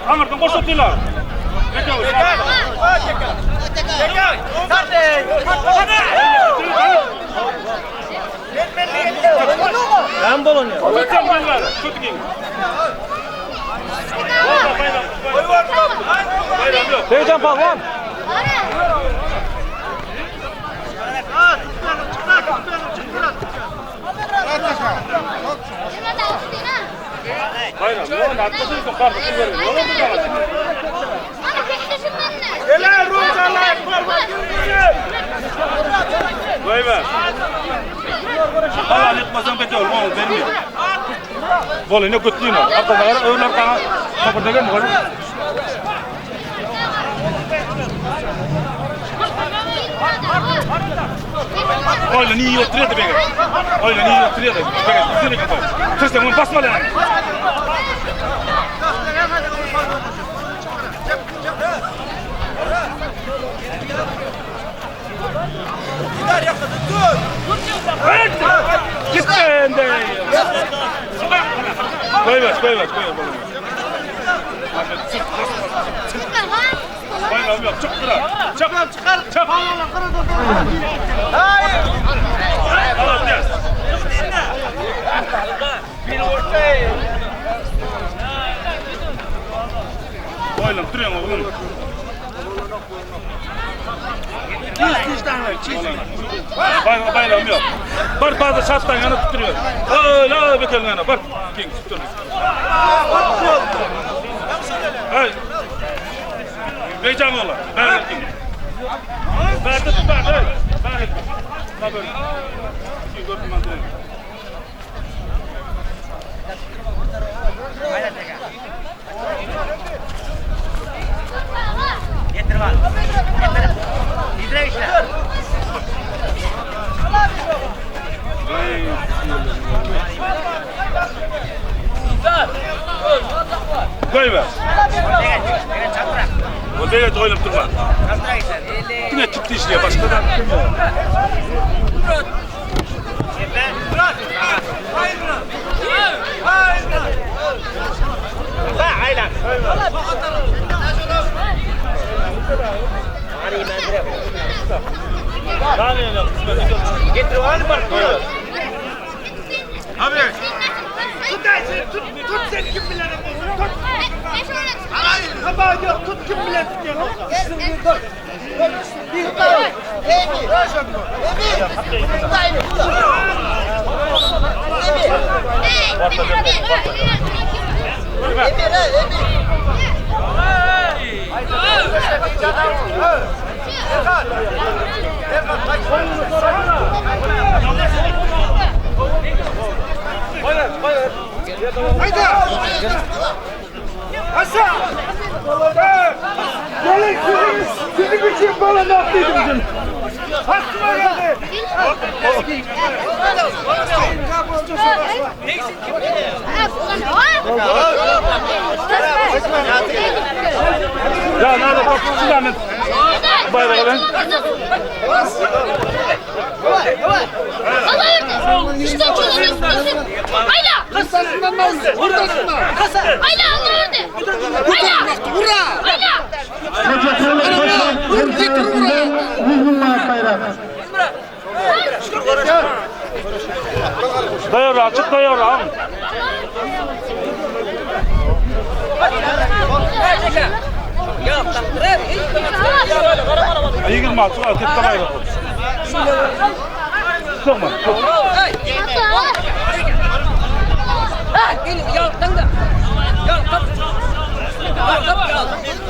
Anırdan koşatıylar. Ben bolon ya. Koçam baylar. Kötü gelin. Bayram yok. Beycan palvan. Bayram yok. Atlasın kardeşim verin. Yolun mu kalacak? Ele Rucalar Vay be. Allah etmezsen beti olma oğlum vermiyor. Böyle ne kötülüğün var. Arkadaşlar öğlen kana kapırdagan mı var? Öyle niye oturuyordu beni? Öyle niye oturuyordu? Beni güzel gidiyor. Tüsle bunu basma lan. Gittin de. Koymaş. Bayram yok, çık bırak. Çık. Hayır. Allah biraz. Bir ortaya. Bayram duruyor mu oğlum? Bayram yok. Bak bazı şarttan yana tutuyor. Öyle bekelin yana. Bak. King tutuyor. Hey. Beycan oğlan. Ben King. Ben de tutar. Ben de. Ne böyle? Ki gördüm ben de. Getir bak. Getir. İdre işte. Koy be. Evet, çaprak. O böyle de oynayıp durma. Çaprak işte. Yine çıktı işliyor. Başkadan kim var? Murat. Hayır. Aylan. Getir o an var. Abi. Tut sen kim bilen tut. Hayır kabağı yok tut kim bilen tutuyor. Haydi! Hasan! Gelin sizin için bana naftıydım canım. Hakkıma geldi. Ya nerede kapısı lanet? Bayrağı ben. Allah işte çözümüz. Hayla. Kasasından ne oldu? Buradasın mı? Kasa. Hayla Allah orada. Hayla. Hurra! Hayla. Dayıyor açık dayıyor ağam. İyi girme açık al tek tabayla. Sokma.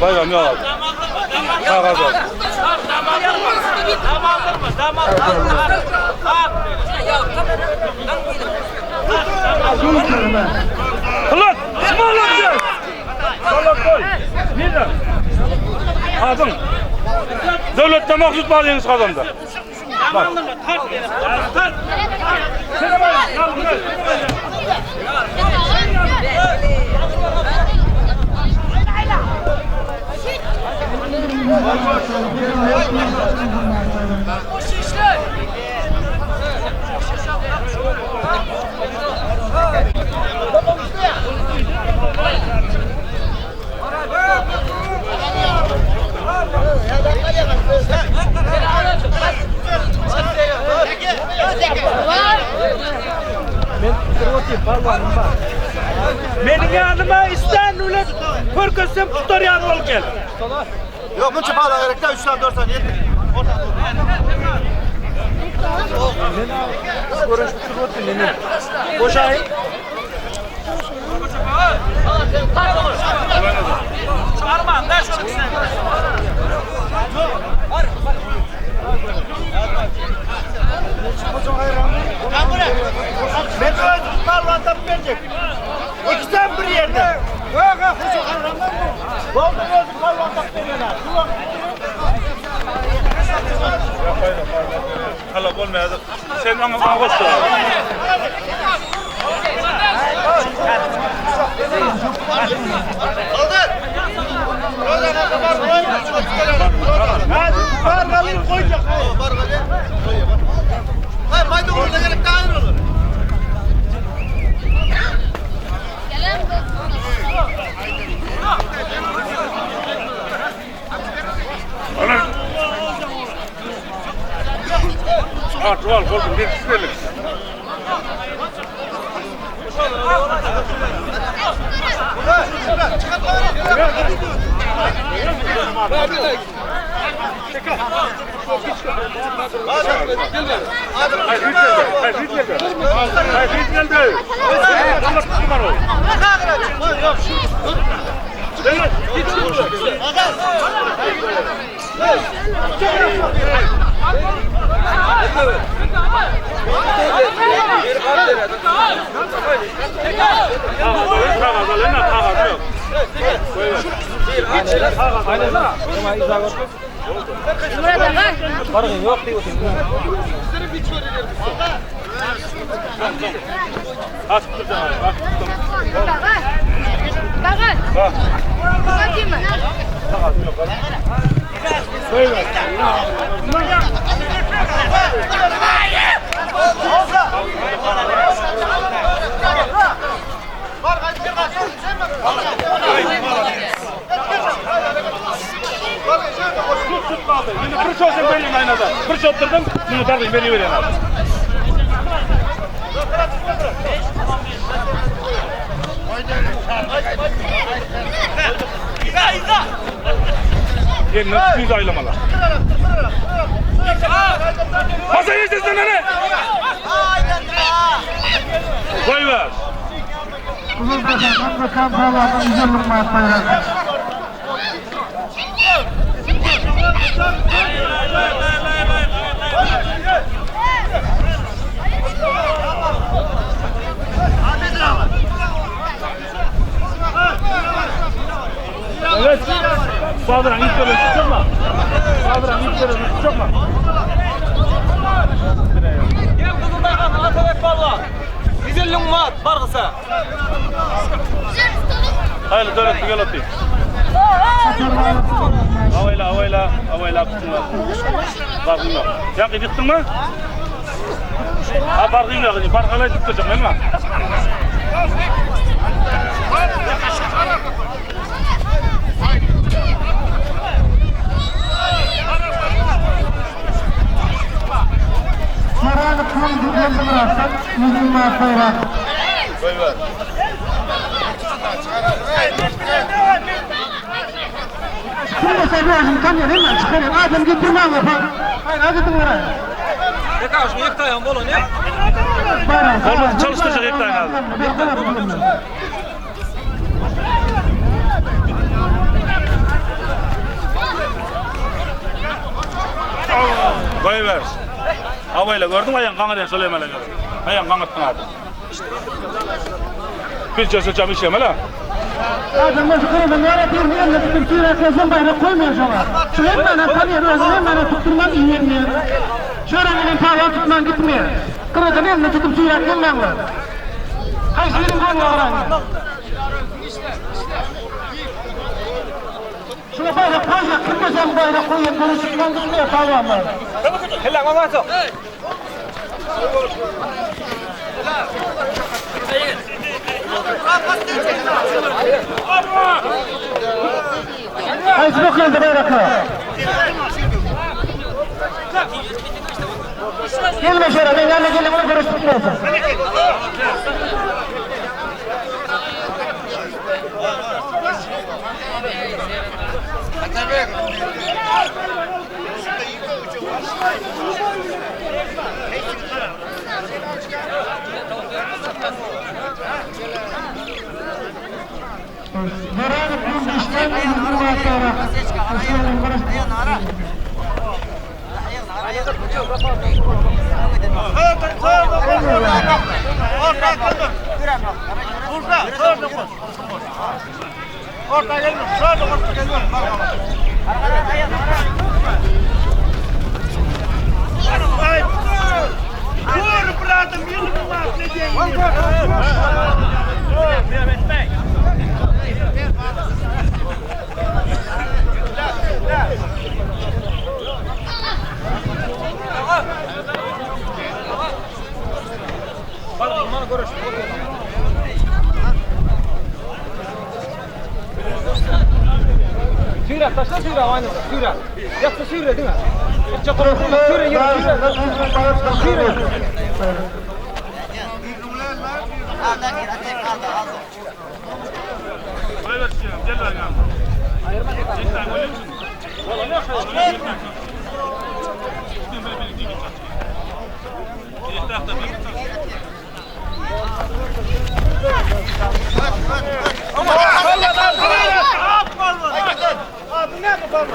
Bayram ya abi. Kağıt al. Ulan! Sımağlar! Salak koy! Nereden? Adın. Devletten maksut bağlıyınız kazandı. Bak. Sene bak. Mening yanıma isten öyle pörkösem tutar yanıma ol gel. Yok bunca pahalı gerekte 3 tane 4 tane yeter. Boşayın. Arman da şunu sen. Ben özüm parlantıp verecek. İkisinden bir yerde. Yok yok. Oldu özüm parlantıp veriyorlar. Hala olmayacak. Sen ama bana koş. Kaldır. Var kalayım koyacak. Var kalayım. Hayır maydanozla gelip dağılır olur. Gelen Artı var, korkun, bir kişilik. Barın yok diyor. Aç tutacağım. Bakın. Bakayım mı? Söyle. Tut kaldı. Şimdi kırış olsun benim aynada. Kırış otturdum. Bunu tarlayayım beni vereyim abi. Gelin nasıl yüz aylamalar. Masaya geçtin lan ne? Koy ver. Evet. Saldıran ilk görüntü tutma. Saldıran ilk görüntü tutma. Gel kızım bakan Atabek valla. Güzelliğin var barkısa. Güzel tutalım. Hayırlı dönüp gel atayım. Havayla tutma. Bakın yok. Ya yıktın mı? Ha parkayım yok. Parkayla tutacağım değil mi? Koy ver. Ne karşı yek dayan bolo ne? Olmaz çalıştıracak hep tane abi. Koy ver. Havayla gördün mü ayağın kanı diye söylemele gördüm. Ayağın kanı attın abi. Bir çözeceğim iş yemele. Adamlar kırıldı, ne yapayım, ne yapayım, Türkiye'ye bayrak koymuyor sana. Şu hemen tanıyor, hemen tutturmak iyi yerine. Şöyle pahalı tutman gitmiyor. Kırıldı, ne tutup suya gelmem var. Kayseri'nin hangi oranı? Şuna bayrak koyacak, kırmızı bayrak koyuyor, konuşurken gitmiyor pahalı var. Helal olmazsa. Haydi bakalım bayraklar. Gelme şöyle, ben yanına gelin bunu görüştürmeyeceğim. Yararım bu işten yürütmeye sonra. Orta gelme. Sağda orta gelme. Ay. Dur biradım yılımı mahvedeyim. Suyra, taşla suyra aynı. Suyra. Yatsa suyra değil mi? Yatsa suyra, yürü suyra. Suyra. Buraya ver çıkıyorum. Gel ver yanıma. Bir tane öyle misin? Valla ne yapalım? Bir tarafta bir Abi ne yapalım?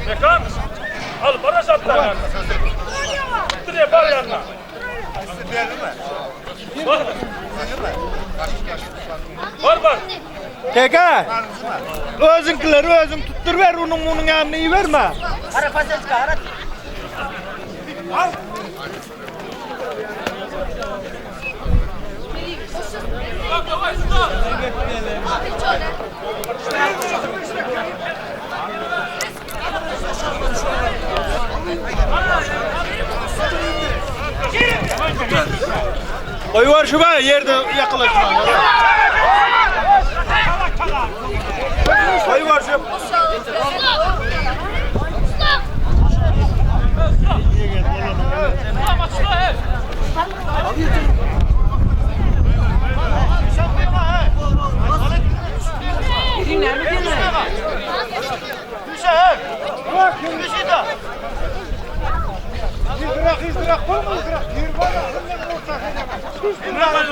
Bekan, al bana satlar. Şuraya bar yanına. Var. Teka. Özünkileri özün tuttur ver onun yanına iyi verme. Ara paseçka ara. Al. Koy var şu be yerde yaklaşma. Koy var şu. İzdirak var mı izdirak? Yer var ya.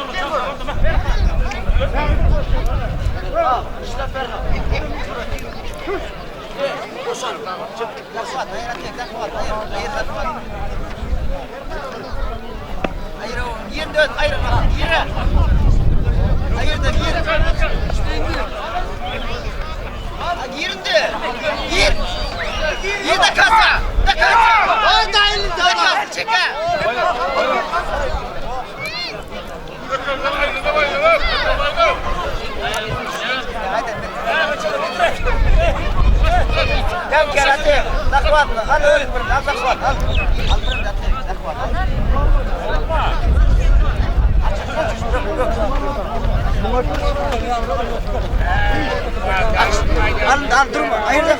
Al durma. Hayır da.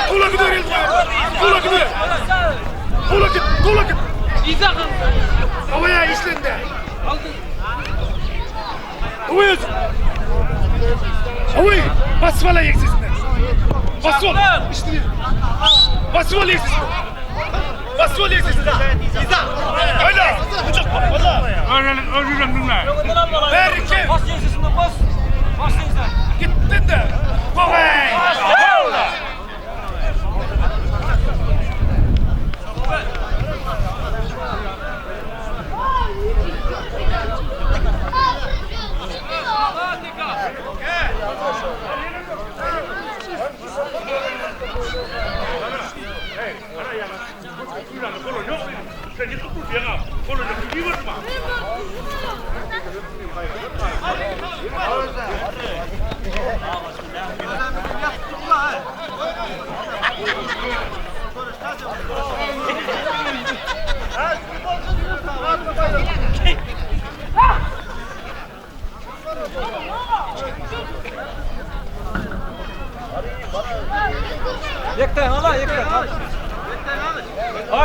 Kula gidiyor. Kula gidiyor. Kula git. İzahın. Havaya işlendi. Havaya. Havaya. Basvala yeksizler. Basvala. İşte. Basvala yeksizler. Basvala yeksizler. İzah. Öyle. Uçak. Valla. Öyle dinle. Ver iki. Bas yersesinde bas. Bas yersesinde. Gittin de. Havaya. Sen git otur ya. Kolu da bir vurma.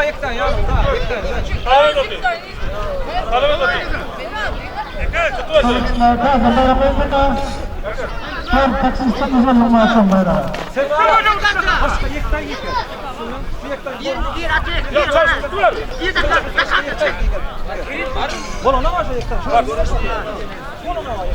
yekten yanımda. Yekten. Talebe otur. Talebe otur. Gel tut otur. Sen taksi satışın maaşın bayrağı. Sen başka yekten yekten. Şu yekten. Yok çarşı dur. Bana ne var şu yekten? Bana ne var?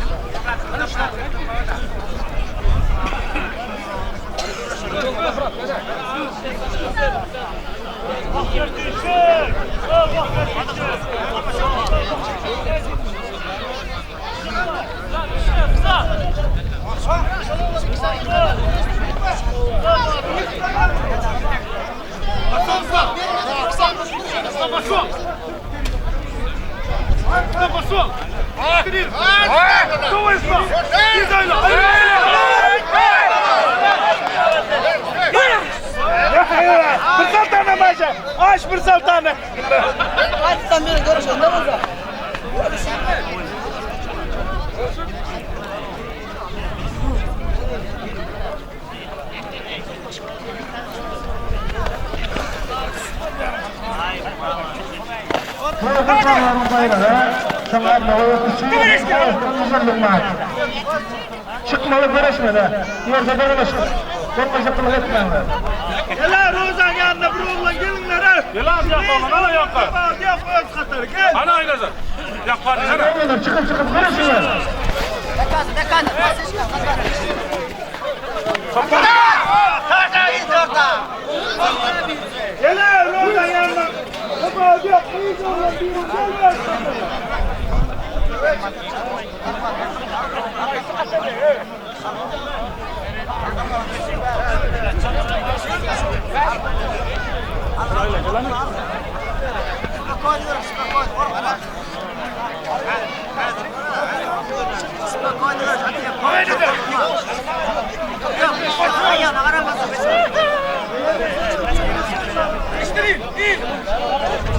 Bir tane maşa. Aç bir tane. Açtan beri görüşün ne olacak? Kırgızlarların bayrağı. Şunlarla o maaş. Çıkmalı görüşmede. Yerse görüşün. Korkmaşa kılık etmeyenler. Gel Rozan yanına bir oğlan gelinler ha. Gel abi yap oğlum. Ana yap. Yap öz katarı gel. Ana aynazı. Yap hadi sana. Çıkıp görüşünler. Dekan, basışka, Gel Rozan yanına. Baba yap. İyi oğlan bir gel öz katarı.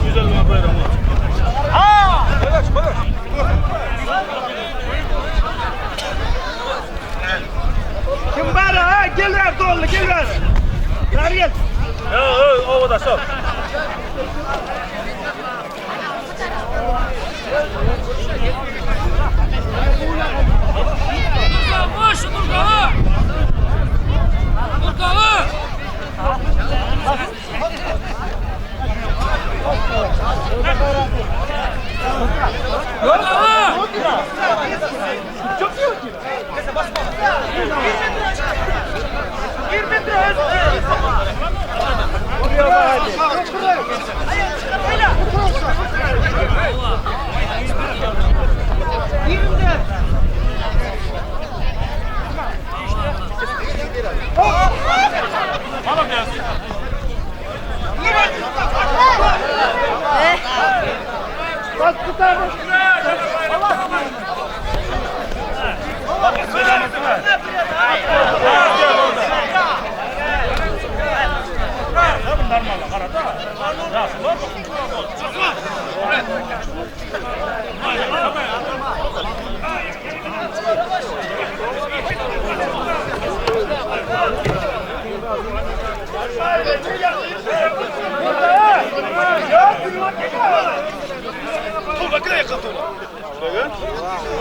Güzel bir bayram. Kim var ha? Gel ver dolu gel ver. Gel. O da sor. Tamam gelsin. Bak bir tane.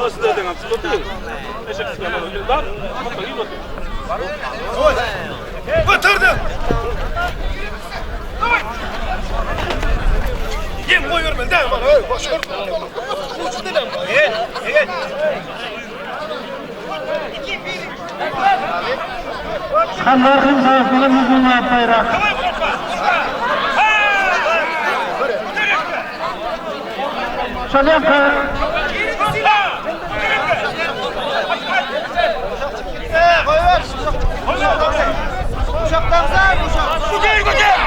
Nasıl dedin am sıkıntı yok. Eşek sıkıntı yok. Lan bak iyi bakın. Batırdım. Yem koyuyorum ben de bana öyle boş ver. Uçtu dedim. Gel. Allah'ın zayıflığın yüzüne bayrak. Şalaka. Koyuver. Uşaktansa uşak. Güzel.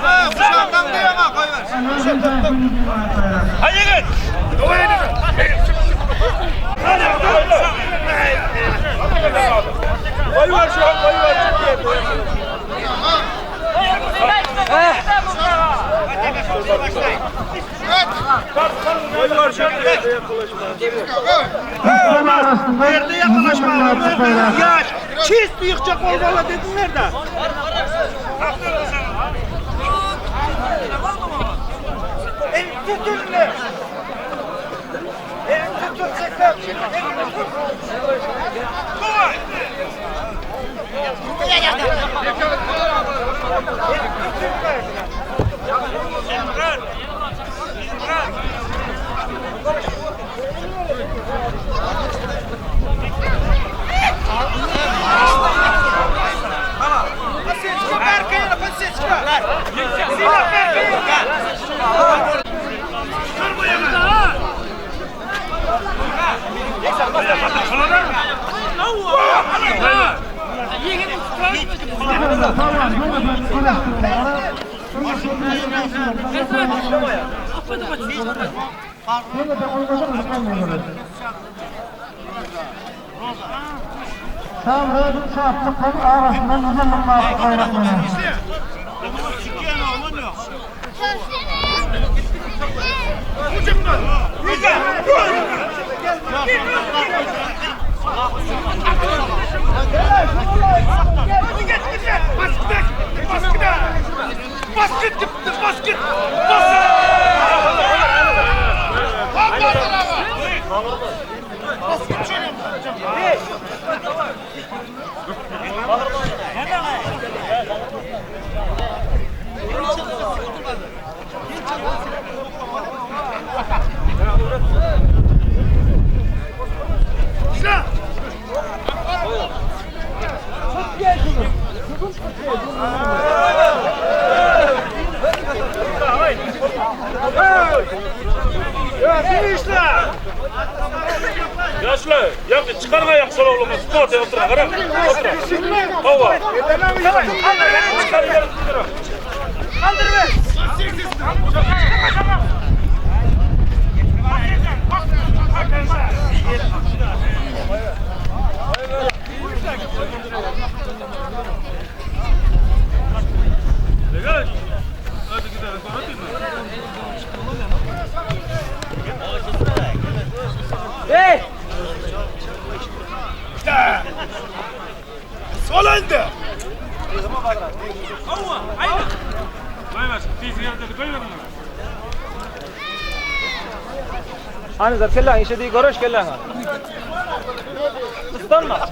Ha uşaktan diyor ama koyuver. Allah'ın zayıflığın yüzüne bayrak. Hadi git. Koy var şu an, koy var. Koy var şu an. Nerede yaklaşma? Ya çiz yıkacak olmalı dediler de. tutun ne? Elini tutun çekler. Elini tut. Koy. Tam böyle şartlıkların arasından uzunluklar kaynaklanıyor. Yaşlı, yakın çıkarma yak sol oğlum. Spor diye otur. Ara. Otur. Hava. Çıkar yarı tutur. Kaldır be. Gel. Hadi gidelim. Hadi mi? Hey! Solanda. Koymasın. Tiz yerde koymadın mı? Hani zar kellan işe değil görüş kellan. Islanma.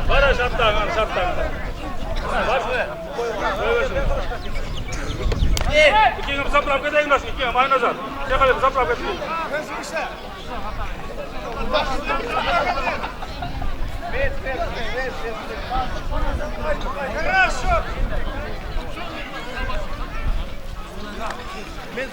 Para şarttan, şarttan. Baş ver. İki saprak edeyim nasıl? İki ama aynı nazar. Çekelim saprak edeyim. Ben